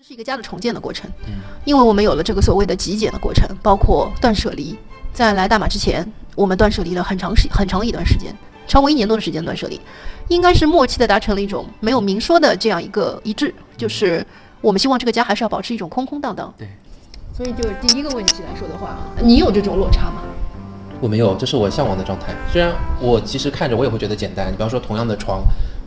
这是一个家的重建的过程，因为我们有了这个所谓的极简的过程，包括断舍离。在来大马之前，我们断舍离了很长的一段时间，超过1年多的时间断舍离，应该是默契的达成了一种没有明说的这样一个一致，就是我们希望这个家还是要保持一种空空荡荡。对，所以就是第一个问题来说的话，你有这种落差吗？我没有，这是我向往的状态。虽然我其实看着我也会觉得简单，比方说同样的床，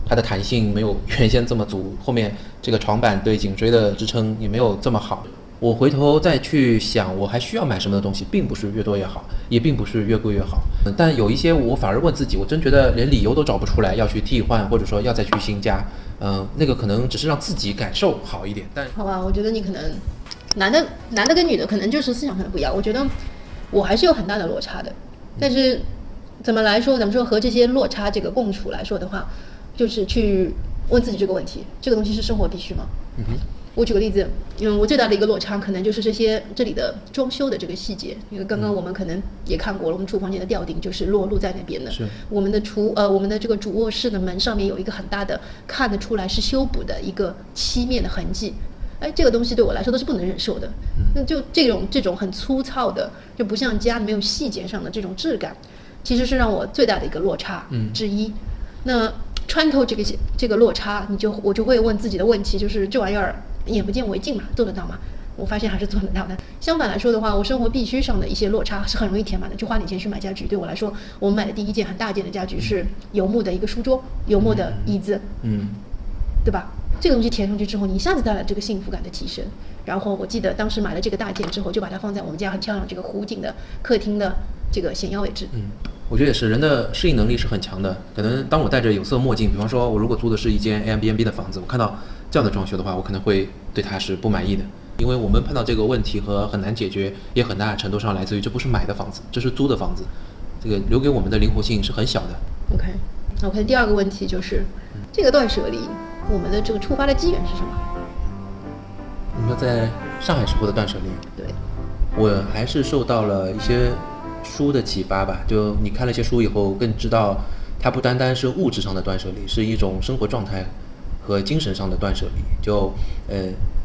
它的弹性没有原先这么足，后面这个床板对颈椎的支撑也没有这么好。我回头再去想，我还需要买什么的东西，并不是越多越好，也并不是越贵越好。但有一些我反而问自己，我真觉得连理由都找不出来要去替换，或者说要再去新家。那个可能只是让自己感受好一点。但好吧，我觉得你可能男的跟女的可能就是思想可能不一样。我觉得我还是有很大的落差的，但是怎么来说，咱们说和这些落差这个共处来说的话，就是去问自己这个问题：这个东西是生活必须吗？我举个例子，我最大的一个落差可能就是这里的装修的这个细节，因为刚刚我们可能也看过了，我们厨房间的吊顶就是裸露在那边的。是我们的这个主卧室的门上面有一个很大的看得出来是修补的一个漆面的痕迹。哎，这个东西对我来说都是不能忍受的。那就这种很粗糙的，就不像家里没有细节上的这种质感，其实是让我最大的一个落差之一。那穿透这个落差，我就会问自己的问题，就是这玩意儿眼不见为净嘛，做得到吗？我发现还是做得到的。相反来说的话，我生活必须上的一些落差是很容易填满的，就花点钱去买家具。对我来说，我们买的第一件很大件的家具是油木的一个书桌，油木的椅子，对吧？这个东西填上去之后，你一下子带来这个幸福感的提升。然后我记得当时买了这个大件之后，就把它放在我们家很漂亮这个湖景的客厅的这个显腰位置。我觉得也是，人的适应能力是很强的。可能当我戴着有色墨镜，比方说我如果租的是一间 Airbnb 的房子，我看到这样的装修的话，我可能会对它是不满意的。因为我们碰到这个问题和很难解决，也很大程度上来自于这不是买的房子，这是租的房子，这个留给我们的灵活性是很小的。OK， 第二个问题就是，这个断舍离，我们的这个触发的机缘是什么？你说在上海时候的断舍离，对，我还是受到了一些书的启发吧。就你看了一些书以后，更知道它不单单是物质上的断舍离，是一种生活状态和精神上的断舍离。就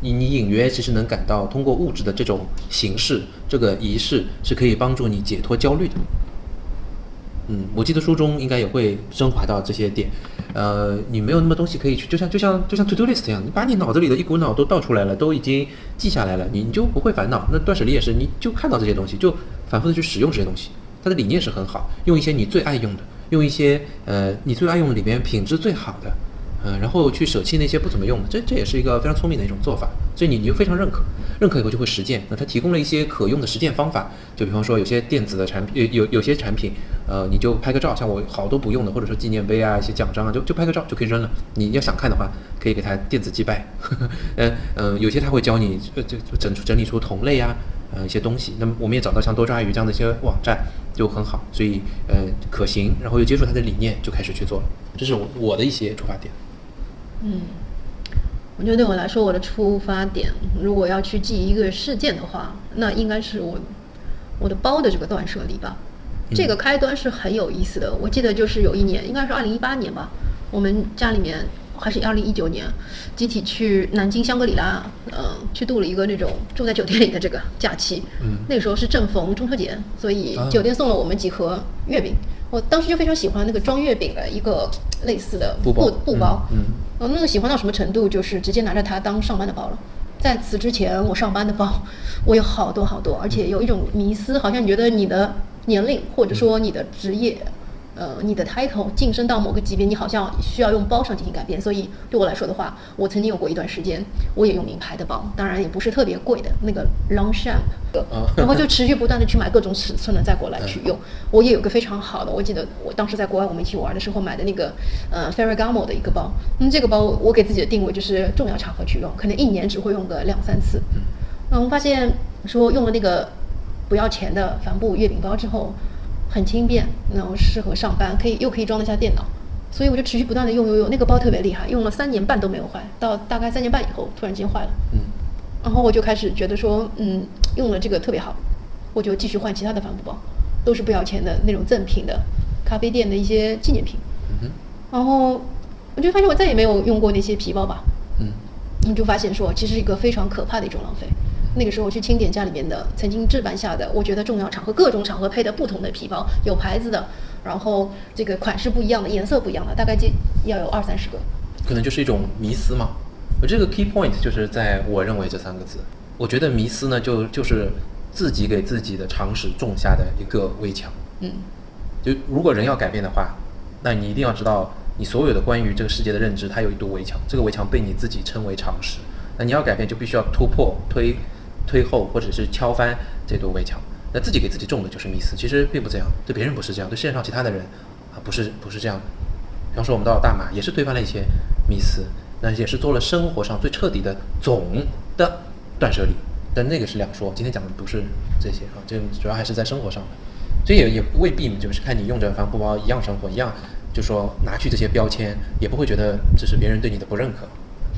你隐约其实能感到，通过物质的这种形式，这个仪式是可以帮助你解脱焦虑的。我记得书中应该也会升华到这些点。你没有那么多东西可以去，就像 to do list 一样，你把你脑子里的一股脑都倒出来了，都已经记下来了，你就不会烦恼。那断舍离也是，你就看到这些东西，就反复的去使用这些东西。它的理念是很好，用一些你最爱用的，用一些你最爱用的里面品质最好的，然后去舍弃那些不怎么用的，这也是一个非常聪明的一种做法。所以你就非常认可以后就会实践。那它提供了一些可用的实践方法，就比方说有些电子的产品，有些产品，你就拍个照，像我好多不用的，或者说纪念碑啊、一些奖章啊，就拍个照就可以扔了。你要想看的话，可以给它电子击败。有些他会教你整理出同类啊，一些东西。那么我们也找到像多抓鱼这样的一些网站就很好，所以可行，然后又接触它的理念，就开始去做了。这是我的一些出发点。我觉得对我来说，我的出发点，如果要去记一个事件的话，那应该是我的包的这个断舍离吧。这个开端是很有意思的。我记得就是有一年，应该是2018年吧，我们家里面还是2019年，集体去南京香格里拉，去度了一个那种住在酒店里的这个假期。那个时候是正逢中秋节，所以酒店送了我们几盒月饼。我当时就非常喜欢那个装月饼的一个类似的布包。那个喜欢到什么程度，就是直接拿着它当上班的包了。在此之前，我上班的包我有好多，而且有一种迷思，好像你觉得你的年龄或者说你的职业，你的 title 晋升到某个级别，你好像需要用包上进行改变。所以对我来说的话，我曾经有过一段时间，我也用名牌的包，当然也不是特别贵的那个 Longchamp，然后就持续不断的去买各种尺寸的再过来去用。我也有个非常好的，我记得我当时在国外我们一起玩的时候买的那个Ferragamo 的一个包。这个包我给自己的定位就是重要场合去用，可能1年只会用个2-3次。我发现说用了那个不要钱的帆布月饼包之后，很轻便，然后适合上班，又可以装得下电脑，所以我就持续不断的用。那个包特别厉害，用了3年半都没有坏，到大概3年半以后突然间坏了。然后我就开始觉得说，用了这个特别好，我就继续换其他的帆布包，都是不要钱的那种赠品的，咖啡店的一些纪念品。然后我就发现我再也没有用过那些皮包吧。你就发现说，其实是一个非常可怕的一种浪费。那个时候去清点家里面的曾经置办下的，我觉得重要场合各种场合配的不同的皮包，有牌子的，然后这个款式不一样的，颜色不一样的，大概要有20-30个。可能就是一种迷思嘛。我这个 key point 就是在我认为这3个字。我觉得迷思呢，就是自己给自己的常识种下的一个围墙。就如果人要改变的话，那你一定要知道，你所有的关于这个世界的认知，它有一堵围墙，这个围墙被你自己称为常识。那你要改变，就必须要突破、推后，或者是敲翻这堵围墙。那自己给自己种的就是迷思，其实并不这样，对别人不是这样，对世界上其他的人不是这样。比方说我们到了大马，也是推翻了一些迷思，那也是做了生活上最彻底的总的断舍离。但那个是两说，今天讲的不是这些这主要还是在生活上的。这也未必就是看你用着帆布包一样生活，一样就说拿去这些标签，也不会觉得这是别人对你的不认可。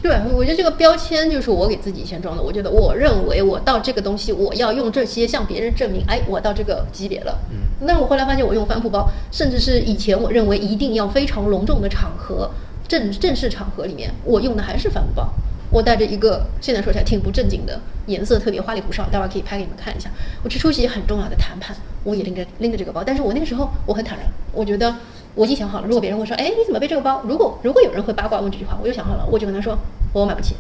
对，我觉得这个标签就是我给自己先装的。我觉得我认为我到这个东西，我要用这些向别人证明，我到这个级别了。但是我后来发现，我用帆布包，甚至是以前我认为一定要非常隆重的场合，正式场合里面，我用的还是帆布包。我带着一个现在说起来挺不正经的，颜色特别花里胡哨，待会儿可以拍给你们看一下。我去出席很重要的谈判，我也拎着这个包，但是我那个时候我很坦然，我觉得我已经想好了，如果别人会说，你怎么背这个包？如果有人会八卦问这句话，我就想好了，我就跟他说，我买不起。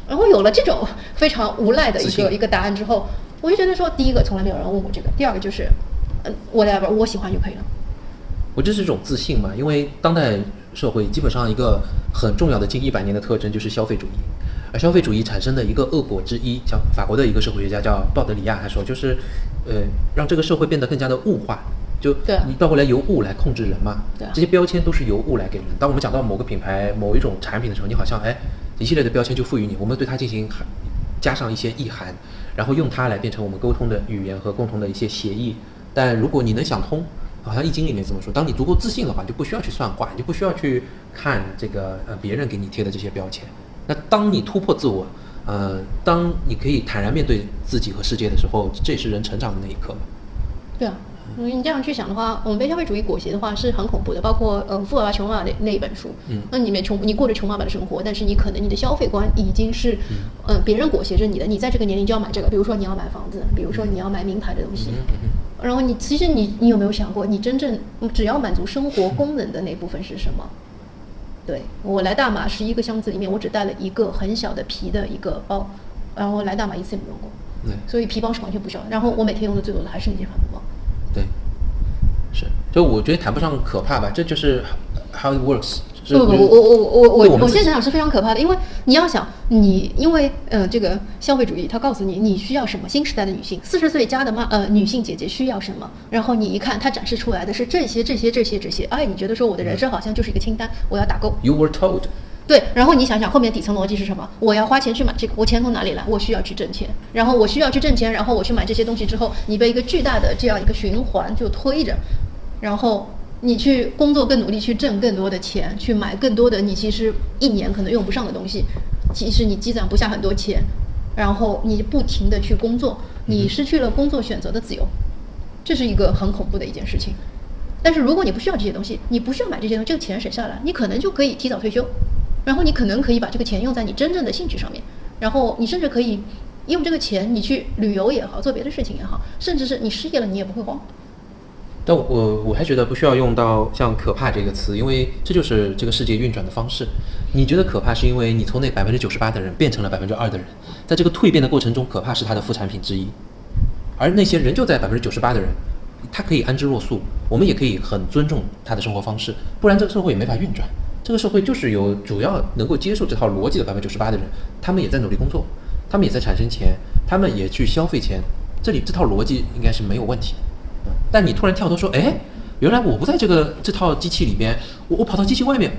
然后有了这种非常无赖的一个答案之后，我就觉得说，第一个从来没有人问过这个，第二个就是，whatever，我喜欢就可以了。我这是一种自信嘛，因为当代社会基本上一个很重要的近100年的特征就是消费主义，而消费主义产生的一个恶果之一，像法国的一个社会学家叫鲍德里亚，他说就是，让这个社会变得更加的物化。就你倒过来由物来控制人嘛，这些标签都是由物来给人。当我们讲到某个品牌、某一种产品的时候，你好像一系列的标签就赋予你，我们对它进行加上一些意涵，然后用它来变成我们沟通的语言和共同的一些协议。但如果你能想通，好像易经里面这么说，当你足够自信的话，你就不需要去算卦，你就不需要去看这个别人给你贴的这些标签。那当你突破自我，当你可以坦然面对自己和世界的时候，这也是人成长的那一刻嘛。对啊。你这样去想的话，我们被消费主义裹挟的话是很恐怖的。包括富爸爸穷爸爸那一本书，那里面你过着穷爸爸的生活，但是你可能你的消费观已经是别人裹挟着你的，你在这个年龄就要买这个，比如说你要买房子，比如说你要买名牌的东西，然后其实你有没有想过，你真正只要满足生活功能的那部分是什么？对，我来大马11个箱子里面，我只带了一个很小的皮的一个包，然后来大马一次也没用过，所以皮包是完全不需要。然后我每天用的最多的还是那些帆布包。对，是，就我觉得谈不上可怕吧，这就是 how it works。不，我现在想想是非常可怕的，因为你要想，因为这个消费主义，它告诉你需要什么，新时代的女性，40岁加的女性姐姐需要什么，然后你一看，它展示出来的是这些，你觉得说我的人生好像就是一个清单，我要打勾。You were told。对，然后你想想后面底层逻辑是什么？我要花钱去买这个，我钱从哪里来？我需要去挣钱，然后我需要去挣钱，然后我去买这些东西之后，你被一个巨大的这样一个循环就推着，然后你去工作更努力，去挣更多的钱，去买更多的你其实1年可能用不上的东西，其实你积攒不下很多钱，然后你不停的去工作，你失去了工作选择的自由，这是一个很恐怖的一件事情。但是如果你不需要这些东西，你不需要买这些东西，这个钱省下来，你可能就可以提早退休。然后你可能可以把这个钱用在你真正的兴趣上面，然后你甚至可以用这个钱你去旅游也好，做别的事情也好，甚至是你失业了你也不会慌。但我还觉得不需要用到像可怕这个词，因为这就是这个世界运转的方式。你觉得可怕是因为你从那98%的人变成了2%的人，在这个蜕变的过程中，可怕是它的副产品之一，而那些人就在98%的人，他可以安之若素，我们也可以很尊重他的生活方式，不然这个社会也没法运转。这个社会就是有主要能够接受这套逻辑的98%的人，他们也在努力工作，他们也在产生钱，他们也去消费钱，这套逻辑应该是没有问题。但你突然跳脱说，原来我不在这套机器里边，我跑到机器外面，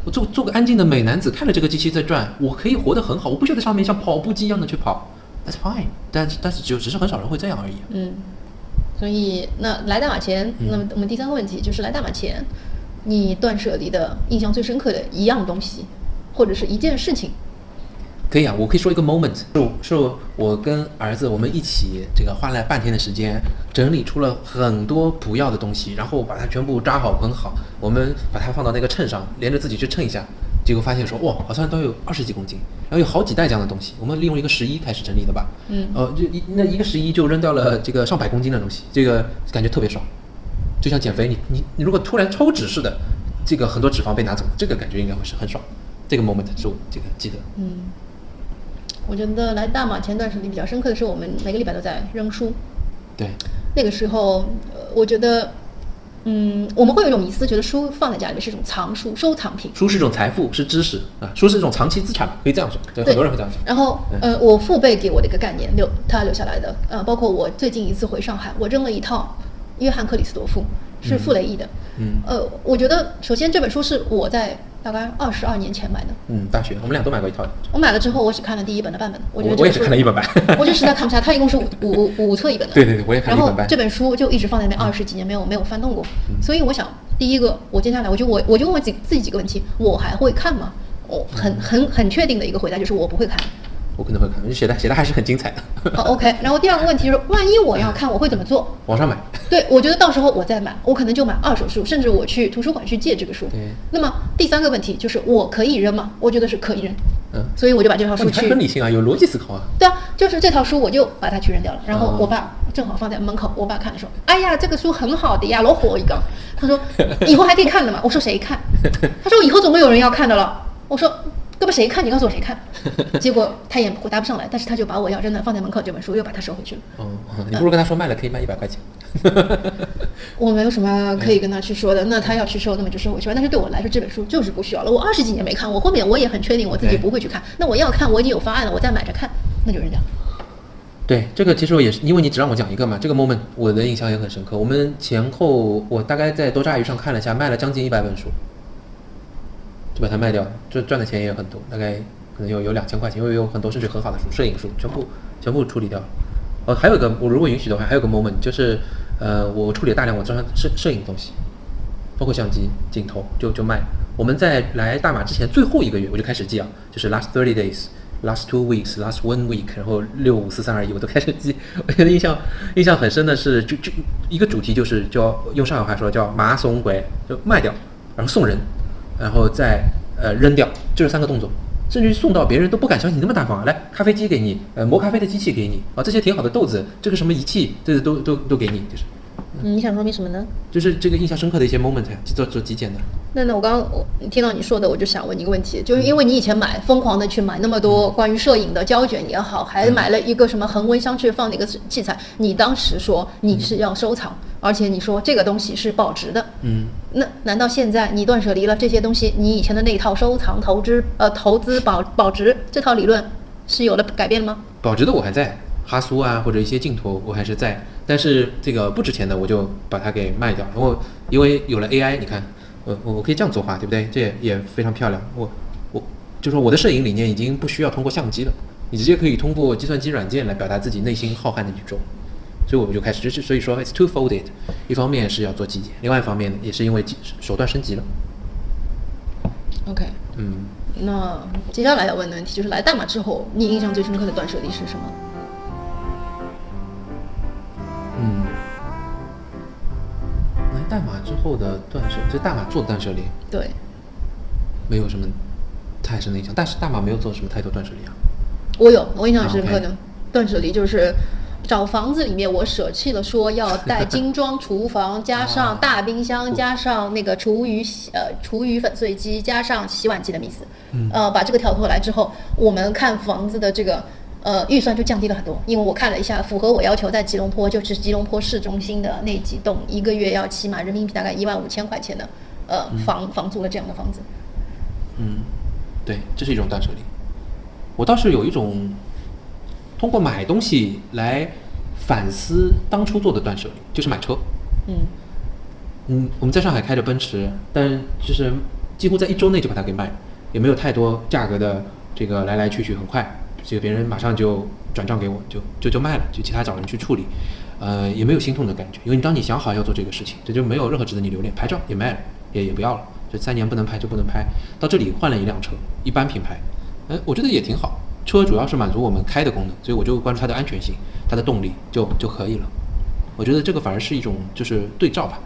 我做个安静的美男子，看着这个机器在转，我可以活得很好，我不需要在上面像跑步机一样的去跑 ，That's fine。但是只是很少人会这样而已。所以那来大马前，那么我们第3个问题就是来大马前，你断舍离的印象最深刻的一样东西，或者是一件事情。可以啊，我可以说一个 moment， 是我跟儿子我们一起这个花了半天的时间，整理出了很多不要的东西，然后把它全部扎好捆好，我们把它放到那个秤上，连着自己去称一下，结果发现说哇，好像都有20几公斤，然后有好几袋这样的东西。我们利用一个11开始整理的吧，就一个11就扔掉了这个上百公斤的东西，这个感觉特别爽，就像减肥，你如果突然抽脂似的，这个很多脂肪被拿走，这个感觉应该会是很爽。这个 moment 是我这个记得。我觉得来大马前段时间比较深刻的是，我们每个礼拜都在扔书。对，那个时候，我觉得。我们会有一种迷思，觉得书放在家里面是一种藏书、收藏品。书是一种财富，是知识啊，书是一种长期资产，可以这样说，对，很多人会这样说。然后我父辈给我的一个概念，他留下来的，包括我最近一次回上海，我扔了一套约翰克里斯多夫，是傅雷译的。我觉得首先这本书是我在大概22年前买的。大学我们俩都买过一套。我买了之后，我只看了第一本的版本，我觉得我也是看了一本版，我就实在看不下，它一共是五册一本的。对，我也看了一本版。然后这本书就一直放在那边20几年，没有翻动过。所以我想，第一个，我接下来我就问我自己几个问题：我还会看吗？我很确定的一个回答就是我不会看。我可能会看，写的还是很精彩的。OK。然后第二个问题就是，万一我要看，我会怎么做？网上买。对，我觉得到时候我再买，我可能就买二手书，甚至我去图书馆去借这个书。对。那么第三个问题就是，我可以扔吗？我觉得是可以扔。所以我就把这套书去。很理性啊，有逻辑思考啊。对啊，就是这套书我就把它去扔掉了。然后我爸正好放在门口，我爸看的时候，哎呀，这个书很好的呀，老火一个。他说以后还可以看的嘛。我说谁看？他说以后总会有人要看的了。我说那么谁看？你告诉我谁看？结果他也答不上来，但是他就把我要扔的放在门口这本书又把它收回去了。你不如跟他说卖了可以卖100块钱。我没有什么可以跟他去说的，那他要去收，那么就收回去吧。但是对我来说，这本书就是不需要了。我20几年没看，我后面我也很确定我自己不会去看。那我要看，我已经有方案了，我再买着看，那就扔掉。对，这个其实我也是，因为你只让我讲一个嘛，这个 moment 我的印象也很深刻。我们前后我大概在多抓鱼上看了一下，卖了将近100本书，就把它卖掉，就赚的钱也很多，大概可能有2000块钱，因为有很多甚至很好的书，摄影书全部处理掉。还有一个，我如果允许的话，还有个 moment 就是，我处理了大量我摄影东西，包括相机、镜头就卖。我们在来大马之前最后1个月我就开始记啊，就是 last 30 days。last 2 weeks，last 1 week， 然后6、5、4、3、2、1，我都开始记。我觉得印象很深的是，就一个主题就是叫用上海话说叫马送回，就卖掉，然后送人，然后再扔掉，就是3个动作。甚至于送到别人都不敢相信那么大方啊！来，咖啡机给你，磨咖啡的机器给你啊，这些挺好的豆子，这个什么仪器，这个都给你，就是。你想说明什么呢？就是这个印象深刻的一些 moment， 做极简的。那我刚刚听到你说的，我就想问你一个问题，就是因为你以前疯狂的去买那么多关于摄影的胶卷也好，还买了一个什么恒温箱去放那个器材，你当时说你是要收藏，而且你说这个东西是保值的，那难道现在你断舍离了这些东西，你以前的那套收藏、投资保值这套理论是有了改变吗？保值的我还在，哈苏啊或者一些镜头我还是在。但是这个不值钱的我就把它给卖掉，然后因为有了 AI， 你看，我可以这样作画，对不对？这也非常漂亮。我就说我的摄影理念已经不需要通过相机了，你直接可以通过计算机软件来表达自己内心浩瀚的宇宙。所以我就开始，所以说 it's two-folded， 一方面是要做极简，另外一方面也是因为手段升级了。OK，那接下来要问的问题就是来大马之后，你印象最深刻的断舍离是什么？来大马之后的断舍，在大马做的断舍离，对，没有什么太深的印象。但是大马没有做什么太多断舍离啊。我印象深刻的断舍离就是找房子里面，我舍弃了说要带精装厨房，加上大冰箱，加上那个厨余粉碎机，加上洗碗机的意思。把这个挑脱来之后，我们看房子的这个预算就降低了很多，因为我看了一下，符合我要求在吉隆坡，就是吉隆坡市中心的那几栋，一个月要起码人民币大概15000块钱的房租的这样的房子。对，这是一种断舍离。我倒是有一种通过买东西来反思当初做的断舍离，就是买车。我们在上海开着奔驰，但就是几乎在1周内就把它给卖了，也没有太多价格的这个来来去去，很快这个别人马上就转账给我，就卖了，就其他找人去处理，也没有心痛的感觉，因为当你想好要做这个事情，这就没有任何值得你留恋。牌照也卖了，也不要了，这3年不能拍就不能拍。到这里换了一辆车，一般品牌，我觉得也挺好。车主要是满足我们开的功能，所以我就关注它的安全性、它的动力就可以了。我觉得这个反而是一种就是对照吧。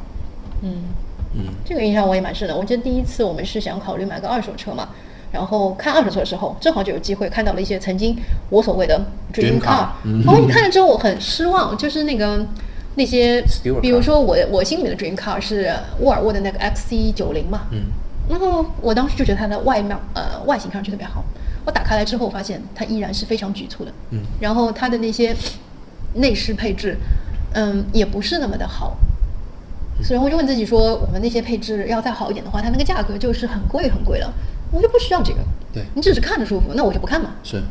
这个印象我也蛮深的。我记得第一次我们是想考虑买个二手车嘛，然后看二手车的时候，正好就有机会看到了一些曾经我所谓的 dream car，然后你看了之后我很失望，就是那些，比如说我心里面的 dream car 是沃尔沃的那个 XC90嘛，然后我当时就觉得它的外形看上去特别好，我打开来之后发现它依然是非常局促的，然后它的那些内饰配置，也不是那么的好，所以我就问自己说，我们那些配置要再好一点的话，它那个价格就是很贵很贵了，我就不需要这个。对，你只是看着舒服，那我就不看嘛。是。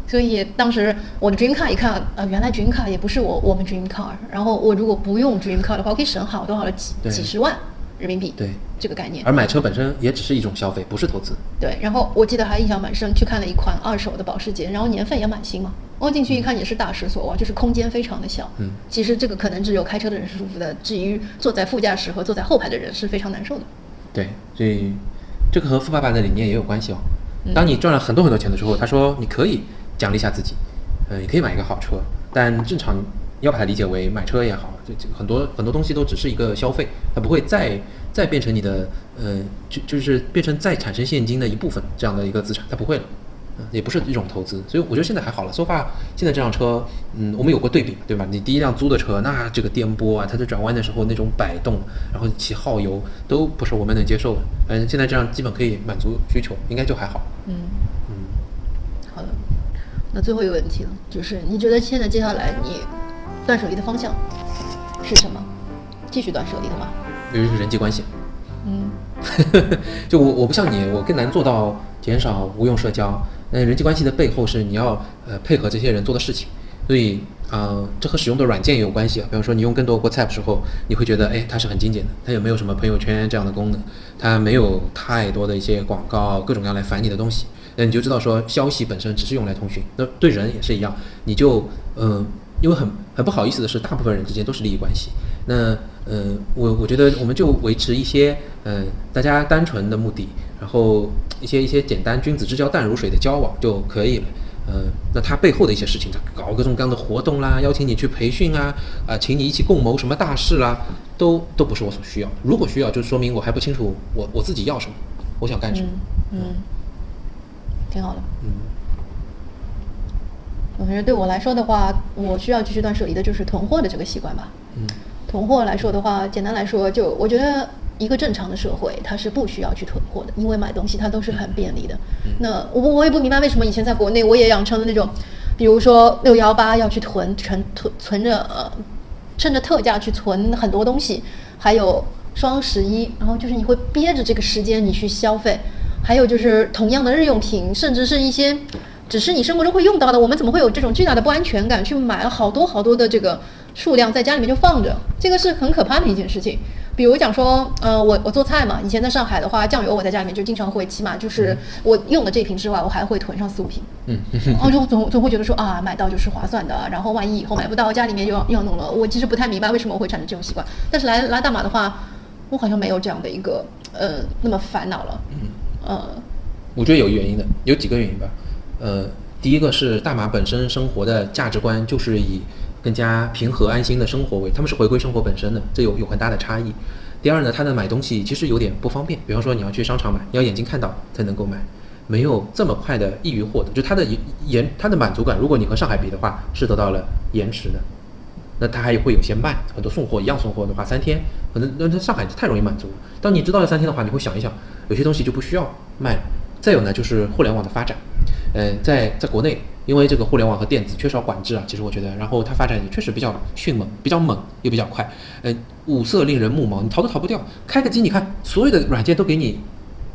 所以当时我的 dream car 一看，原来 dream car 也不是我们 dream car。然后我如果不用 dream car 的话，我可以省好多几十万人民币。对，这个概念。而买车本身也只是一种消费，不是投资。对，然后我记得还印象蛮深，去看了一款二手的保时捷，然后年份也蛮新嘛。我进去一看也是大失所望，就是空间非常的小。其实这个可能只有开车的人是舒服的，至于坐在副驾驶和坐在后排的人是非常难受的。对，所以这个和富爸爸的理念也有关系哦。当你赚了很多很多钱的时候，他说你可以奖励一下自己，你可以买一个好车，但正常要把它理解为买车也好，很多东西都只是一个消费，它不会再变成你的就是变成再产生现金的一部分这样的一个资产，它不会了。也不是一种投资，所以我觉得现在还好了。so far 现在这辆车，我们有过对比，对吧？你第一辆租的车，那这个颠簸啊，它在转弯的时候那种摆动，然后起耗油，都不是我们能接受的。现在这样基本可以满足需求，应该就还好。好的。那最后一个问题了，就是你觉得现在接下来你断舍离的方向是什么？继续断舍离的吗？比如是人际关系。就我不像你，我更难做到减少无用社交。人际关系的背后是你要配合这些人做的事情，所以这和使用的软件也有关系啊。比方说你用更多 WhatsApp 时候，你会觉得它是很精简的，它也没有什么朋友圈这样的功能，它没有太多的一些广告各种各样来烦你的东西。那你就知道说消息本身只是用来通讯，那对人也是一样，你就因为很不好意思的是，大部分人之间都是利益关系。那我觉得我们就维持一些大家单纯的目的，然后一些简单君子之交淡如水的交往就可以了。那它背后的一些事情，搞各种各样的活动啦，邀请你去培训啊，请你一起共谋什么大事啦，都不是我所需要。如果需要，就说明我还不清楚我自己要什么，我想干什么。挺好的。我觉得对我来说的话，我需要继续断舍离的就是囤货的这个习惯吧。囤货来说的话，简单来说，就我觉得一个正常的社会，它是不需要去囤货的，因为买东西它都是很便利的。那我也不明白为什么以前在国内我也养成了那种，比如说618要去囤着趁着特价去存很多东西，还有双11，然后就是你会憋着这个时间你去消费，还有就是同样的日用品，甚至是一些只是你生活中会用到的，我们怎么会有这种巨大的不安全感，去买了好多的这个数量在家里面就放着，这个是很可怕的一件事情。比如讲说，我做菜嘛，以前在上海的话，酱油我在家里面就经常会，起码就是我用的这瓶之外，我还会囤上4-5瓶。然后就总会觉得说买到就是划算的，然后万一以后买不到，家里面要弄了，我其实不太明白为什么我会产生这种习惯。但是来大马的话，我好像没有这样的一个那么烦恼了。我觉得有原因的，有几个原因吧。第一个是大马本身生活的价值观就是以更加平和安心的生活为，他们是回归生活本身的，这有很大的差异。第二呢，他的买东西其实有点不方便，比方说你要去商场买，你要眼睛看到才能够买，没有这么快的易于获得，就它的满足感，如果你和上海比的话，是得到了延迟的。那它还会有些慢，很多送货一样送货的话3天，可能那上海太容易满足。当你知道了3天的话，你会想一想，有些东西就不需要卖了。再有呢，就是互联网的发展，在国内，因为这个互联网和电子缺少管制啊，其实我觉得，然后它发展也确实比较迅猛，比较猛又比较快，五色令人目盲，你逃都逃不掉。开个机，你看所有的软件都给你，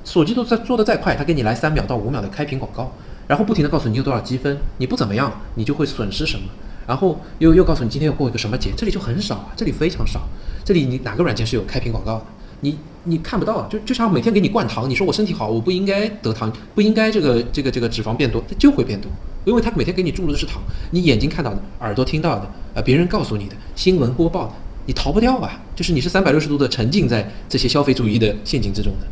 手机都在做的再快，它给你来3秒到5秒的开屏广告，然后不停的告诉你有多少积分，你不怎么样，你就会损失什么。然后又告诉你今天又过一个什么节，这里就很少啊，这里非常少，这里你哪个软件是有开屏广告的？你看不到啊，就像每天给你灌糖，你说我身体好，我不应该得糖，不应该这个脂肪变多，它就会变多，因为它每天给你注入的是糖，你眼睛看到的，耳朵听到的，别人告诉你的，新闻播报的，你逃不掉啊，就是你是360度的沉浸在这些消费主义的陷阱之中的。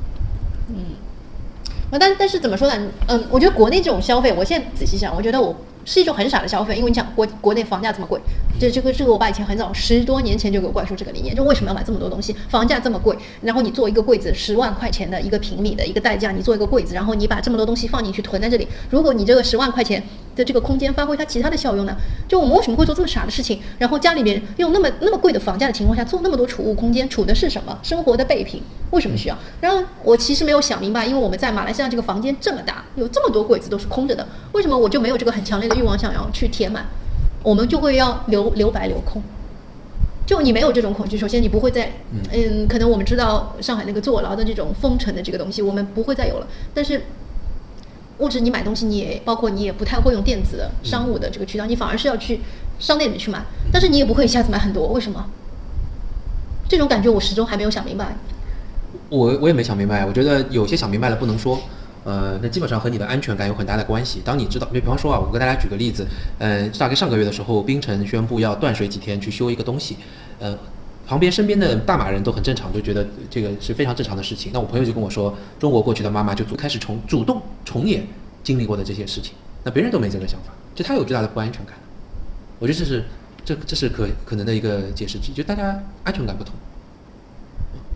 但是怎么说呢？我觉得国内这种消费，我现在仔细想，我觉得我是一种很傻的消费，因为你想国内房价这么贵，这个我爸以前很早10多年前就给我灌输这个理念，就为什么要买这么多东西，房价这么贵，然后你做一个柜子10万块钱的一个平米的一个代价，你做一个柜子，然后你把这么多东西放进去囤在这里，如果你这个10万块钱的这个空间发挥它其他的效用呢？就我们为什么会做这么傻的事情？然后家里面用那么贵的房价的情况下做那么多储物空间，储的是什么？生活的备品，为什么需要？然后我其实没有想明白，因为我们在马来西亚这个房间这么大，有这么多柜子都是空着的，为什么我就没有这个很强烈的欲望想要去填满？我们就会要留白留空。就你没有这种恐惧，首先你不会再，可能我们知道上海那个坐牢的这种封城的这个东西，我们不会再有了。但是物质你买东西，你也包括你也不太会用电子的商务的这个渠道，你反而是要去商店里去买，但是你也不会一下子买很多，为什么？这种感觉我始终还没有想明白。我也没想明白，我觉得有些想明白了不能说。那基本上和你的安全感有很大的关系。当你知道，比方说啊，我跟大家举个例子，大概上个月的时候，槟城宣布要断水几天去修一个东西，身边的大马人都很正常，就觉得这个是非常正常的事情。那我朋友就跟我说，中国过去的妈妈就开始主动重演经历过的这些事情，那别人都没这个想法，就他有巨大的不安全感。我觉得这是可能的一个解释之一，就大家安全感不同。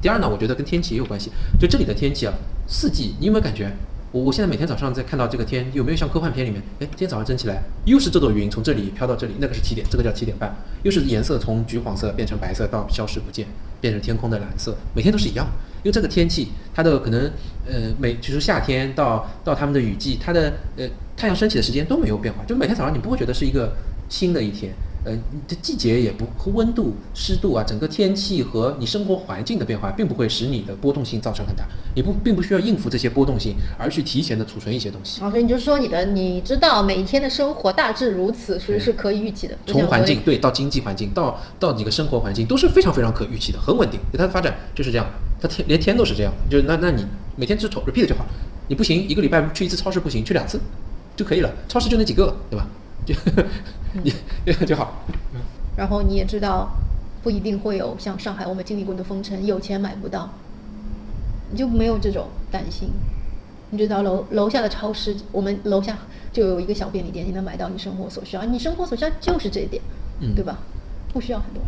第二呢，我觉得跟天气也有关系，就这里的天气啊，四季，你有没有感觉？我现在每天早上在看到这个天，有没有像科幻片里面，今天早上升起来，又是这朵云从这里飘到这里，那个是7点，这个叫7点半，又是颜色从橘黄色变成白色到消失不见，变成天空的蓝色，每天都是一样。因为这个天气，它的可能就是夏天到他们的雨季，它的太阳升起的时间都没有变化，就每天早上你不会觉得是一个新的一天。你的季节也不和温度、湿度啊，整个天气和你生活环境的变化，并不会使你的波动性造成很大。你并不需要应付这些波动性，而去提前的储存一些东西。所以你就是说你知道每一天的生活大致如此，所以是可以预期的。从环境到经济环境到你的生活环境都是非常非常可预期的，很稳定。它的发展就是这样，它连天都是这样。就那你每天只 repeat 就好。你不行，一个礼拜去1次超市不行，去2次就可以了。超市就那几个，对吧？就好。然后你也知道，不一定会有像上海我们经历过的封城，有钱买不到，你就没有这种担心。你知道楼下的超市，我们楼下就有一个小便利店，你能买到你生活所需要，你生活所需要就是这一点，对吧？不需要很多。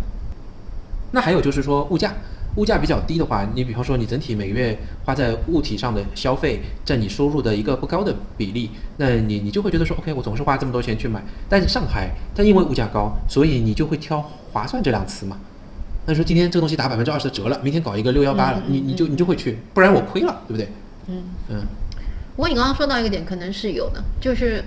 那还有就是说物价比较低的话，你比方说你整体每个月花在物体上的消费占你收入的一个不高的比例，那你就会觉得说 OK， 我总是花这么多钱去买。但是上海它因为物价高，所以你就会挑划算这2词嘛。那说今天这个东西打20%的折了，明天搞一个618了，你就会去，不然我亏了，对不对？不过你刚刚说到一个点，可能是有的，就是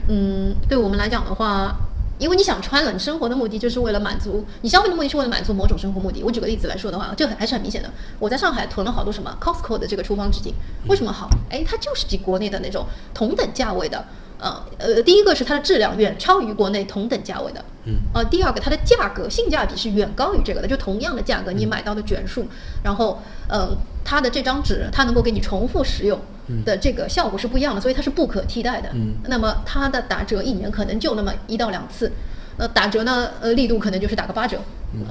对我们来讲的话，因为你想穿了，你生活的目的就是为了满足你消费的目的，是为了满足某种生活目的。我举个例子来说的话，这还是很明显的。我在上海囤了好多什么 Costco 的这个厨房纸巾，为什么好？它就是比国内的那种同等价位的，第一个是它的质量远超于国内同等价位的，第二个它的价格性价比是远高于这个的，就同样的价格你买到的卷数，然后它的这张纸它能够给你重复使用的这个效果是不一样的，所以它是不可替代的。那么它的打折1年可能就那么1到2次，打折呢力度可能就是打个8折，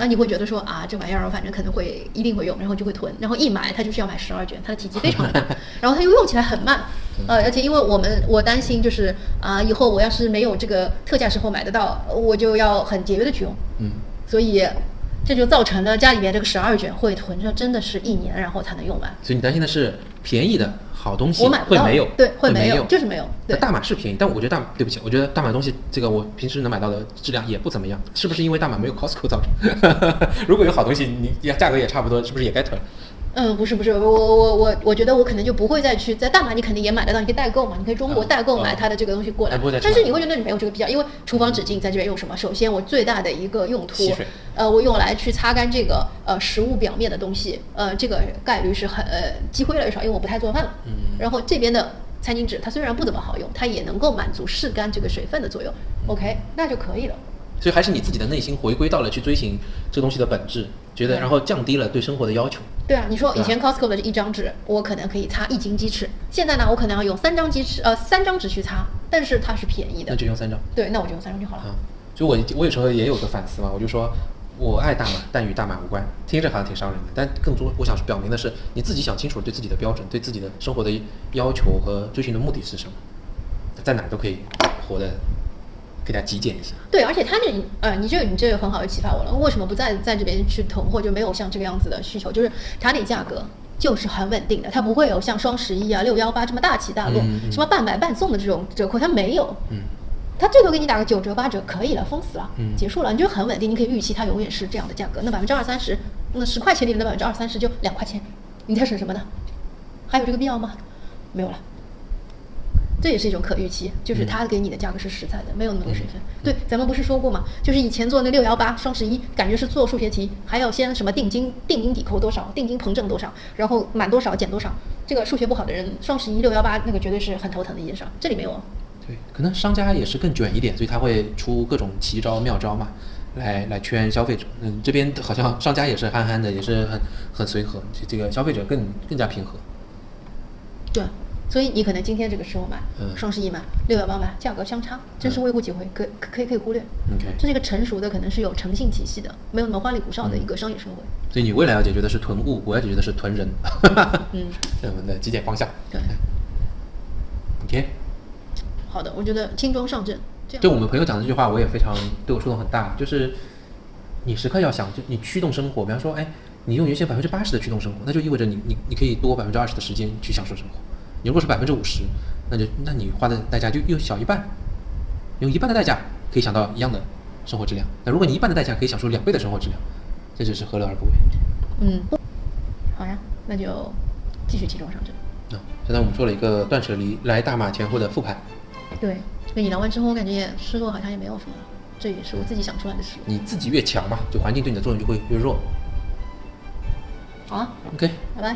你会觉得说这玩意儿反正可能一定会用，然后就会囤，然后一买它就是要买12卷，它的体积非常的大，然后它又用起来很慢，而且因为我担心就是以后我要是没有这个特价时候买得到，我就要很节约的去用，所以这就造成了家里面这个12卷会囤着真的是1年然后才能用完。所以你担心的是便宜的好东西我买不到会没有，对，会没有，就是没有。对，大马是便宜，但我觉得对不起，我觉得大马东西这个我平时能买到的质量也不怎么样，是不是因为大马没有 Costco 造成？如果有好东西，你价格也差不多，是不是也该囤？不是，我觉得我可能就不会再去在大马，你肯定也买得到，你可以代购嘛，你可以中国代购买它的这个东西过来。但是你会觉得你没有这个必要，因为厨房纸巾在这边用什么？首先，我最大的一个用途，我用来去擦干这个食物表面的东西，这个概率是机会越来越少，因为我不太做饭了。然后这边的餐巾纸，它虽然不怎么好用，它也能够满足拭干这个水分的作用。OK， 那就可以了。所以还是你自己的内心回归到了去追寻这东西的本质，觉得然后降低了对生活的要求。对啊，你说以前 Costco 的一张纸，我可能可以擦1斤鸡翅，现在呢，我可能要用3张纸去擦，但是它是便宜的，那就用3张。对，那我就用3张就好了。就我有时候也有个反思嘛，我就说我爱大马，但与大马无关。听着好像挺伤人的，但更多我想表明的是，你自己想清楚对自己的标准、对自己的生活的要求和追寻的目的是什么，在哪都可以活得给大家极简一下。对，而且他你这个很好的启发我了。为什么不在这边去囤货，就没有像这个样子的需求？就是它那价格就是很稳定的，它不会有像双11啊、618这么大起大落，什么半买半送的这种折扣，它没有。它最多给你打个9折8折，可以了，封死了，结束了，你就很稳定，你可以预期它永远是这样的价格。那20%-30%，那10块钱里的20%-30%就2块钱，你在省什么呢？还有这个必要吗？没有了。这也是一种可预期，就是它给你的价格是实在的，没有那么多水分。对，咱们不是说过吗？就是以前做那618、双11，感觉是做数学题，还要先什么定金抵扣多少，定金膨胀多少，然后满多少减多少。这个数学不好的人，双11、618那个绝对是很头疼的一件事。这里没有。对，可能商家也是更卷一点，所以他会出各种奇招妙招嘛，来圈消费者。这边好像商家也是憨憨的，也是很随和，这个消费者更加平和。对，所以你可能今天这个时候买，双11买，618买，价格相差，真是微乎其微，可以忽略。OK， 这是一个成熟的，可能是有诚信体系的，没有那么花里胡哨的一个商业社会。所以你未来要解决的是囤物，我要解决的是囤人。我们的极简方向。对。OK。好的，我觉得轻装上阵。就我们朋友讲的这句话，我也非常对我触动很大，就是你时刻要想，就你驱动生活。比方说，你用原先80%的驱动生活，那就意味着你可以多20%的时间去享受生活。你如果是50%，那你花的代价就又小一半，用1半的代价可以享到一样的生活质量。那如果你1半的代价可以享受2倍的生活质量，这就是何乐而不为？好呀，那就继续轻装上阵。现在我们做了一个断舍离来大马前后的复盘。对，跟你聊完之后，我感觉失落好像也没有什么了，这也是我自己想出来的失落。你自己越强嘛，就环境对你的作用就会越弱。好啊 ，OK，拜拜。